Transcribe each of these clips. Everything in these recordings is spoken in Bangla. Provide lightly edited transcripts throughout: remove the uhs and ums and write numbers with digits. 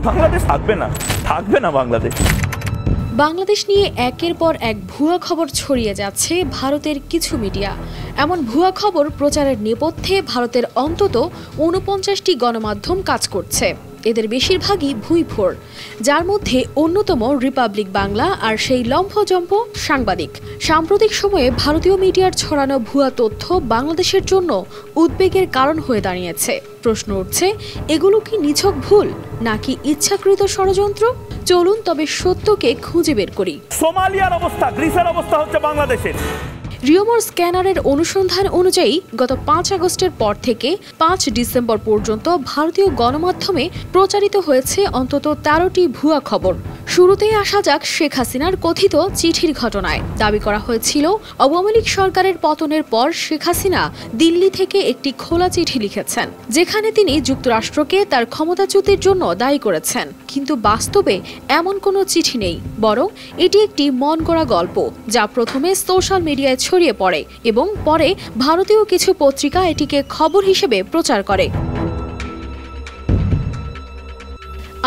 বাংলাদেশ থাকবে না বাংলাদেশ। বাংলাদেশ নিয়ে একের পর এক ভুয়া খবর ছড়িয়ে যাচ্ছে ভারতের কিছু মিডিয়া। এমন ভুয়া খবর প্রচারের নেপথ্যে ভারতের অন্তত ৪৯টি গণমাধ্যম কাজ করছে। এদের বেশিরভাগই ভুঁইফোড়, যার মধ্যে অন্যতম রিপাবলিক বাংলা আর সেই লম্ফজম্প সাংবাদিক। সাম্প্রতিক সময়ে ভারতীয় মিডিয়ার ছড়ানো ভুয়া তথ্য বাংলাদেশের জন্য উদ্বেগের কারণ হয়ে দাঁড়িয়েছে। প্রশ্ন উঠছে, এগুলো কি নিছক ভুল নাকি ইচ্ছাকৃত ষড়যন্ত্র? চলুন তবে সত্যকে খুঁজে বের করি। সোমালিয়ার অবস্থা, গ্রিসের অবস্থা হচ্ছে বাংলাদেশের। রিওমোর স্ক্যানারের অনুসন্ধান অনুযায়ী গত ৫ আগস্টের পর থেকে ৫ ডিসেম্বর পর্যন্ত ভারতীয় গণমাধ্যমে প্রচারিত হয়েছে অন্তত ১৩টি ভুয়া খবর। শুরুতেই আসা যাক শেখ হাসিনার কথিত চিঠির ঘটনায়। দাবি করা হয়েছিল, আওয়ামী লীগ সরকারের পতনের পর শেখ হাসিনা দিল্লি থেকে একটি খোলা চিঠি লিখেছেন, যেখানে তিনি যুক্তরাষ্ট্রকে তার ক্ষমতাচ্যুতির জন্য দায়ী করেছেন। কিন্তু বাস্তবে এমন কোনো চিঠি নেই, বরং এটি একটি মন গড়া গল্প, যা প্রথমে সোশ্যাল মিডিয়ায় ছড়িয়ে পড়ে এবং পরে ভারতীয় কিছু পত্রিকা এটিকে খবর হিসেবে প্রচার করে।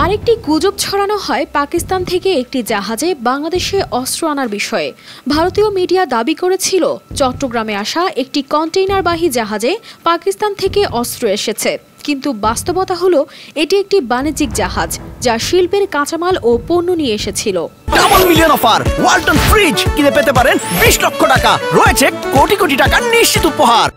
আরেকটি গুজব ছড়ানো হয় পাকিস্তান থেকে একটি জাহাজে বাংলাদেশে অস্ত্র আনার বিষয়ে। ভারতীয় মিডিয়া দাবি করেছিল, চট্টগ্রামে আসা একটি কন্টেইনারবাহী জাহাজে পাকিস্তান থেকে অস্ত্র এসেছে। কিন্তু বাস্তবতা হলো, এটি একটি বাণিজ্যিক জাহাজ, যা শিল্পের কাঁচামাল ও পণ্য নিয়ে এসেছিল। Double million offer, Walton fridge কিনে পেতে পারেন ২০ লক্ষ টাকা, রয়েছে কোটি কোটি টাকার নিশ্চিত উপহার।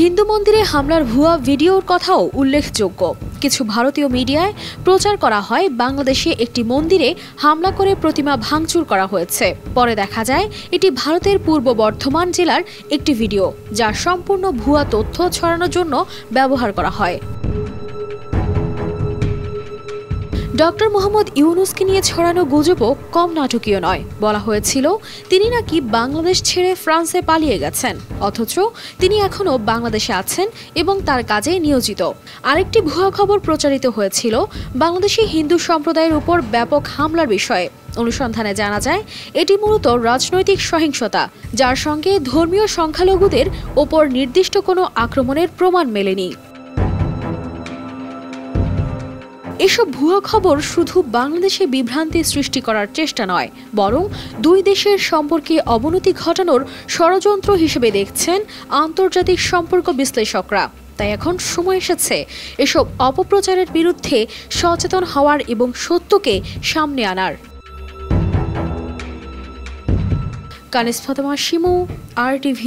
হিন্দু মন্দিরে হামলার ভুয়া ভিডিওর কথাও উল্লেখযোগ্য। কিছু ভারতীয় মিডিয়ায় প্রচার করা হয় বাংলাদেশে একটি মন্দিরে হামলা করে প্রতিমা ভাঙচুর করা হয়েছে। পরে দেখা যায় এটি ভারতের পূর্ব বর্ধমান জেলার একটি ভিডিও, যা সম্পূর্ণ ভুয়া তথ্য ছড়ানোর জন্য ব্যবহার করা হয়। ডক্টর মোহাম্মদ ইউনুসকে নিয়ে ছড়ানো গুজবও কম নাটকীয় নয়। বলা হয়েছিল, তিনি নাকি বাংলাদেশ ছেড়ে ফ্রান্সে পালিয়ে গেছেন, অথচ তিনি এখনও বাংলাদেশে আছেন এবং তার কাজে নিয়োজিত। আরেকটি ভুয়া খবর প্রচারিত হয়েছিল বাংলাদেশি হিন্দু সম্প্রদায়ের উপর ব্যাপক হামলার বিষয়ে। অনুসন্ধানে জানা যায়, এটি মূলত রাজনৈতিক সহিংসতা, যার সঙ্গে ধর্মীয় সংখ্যালঘুদের ওপর নির্দিষ্ট কোনো আক্রমণের প্রমাণ মেলেনি। এসব ভুয়া খবর শুধু বাংলাদেশে বিভ্রান্তি সৃষ্টি করার চেষ্টা নয়, বরং দুই দেশের সম্পর্কে অবনতি ঘটানোর ষড়যন্ত্র হিসেবে দেখছেন আন্তর্জাতিক সম্পর্ক বিশ্লেষকরা। তাই এখন সময় এসেছে এসব অপপ্রচারের বিরুদ্ধে সচেতন হওয়ার এবং সত্যকে সামনে আনার। কানিস ফাতেমা শিমু, RTV।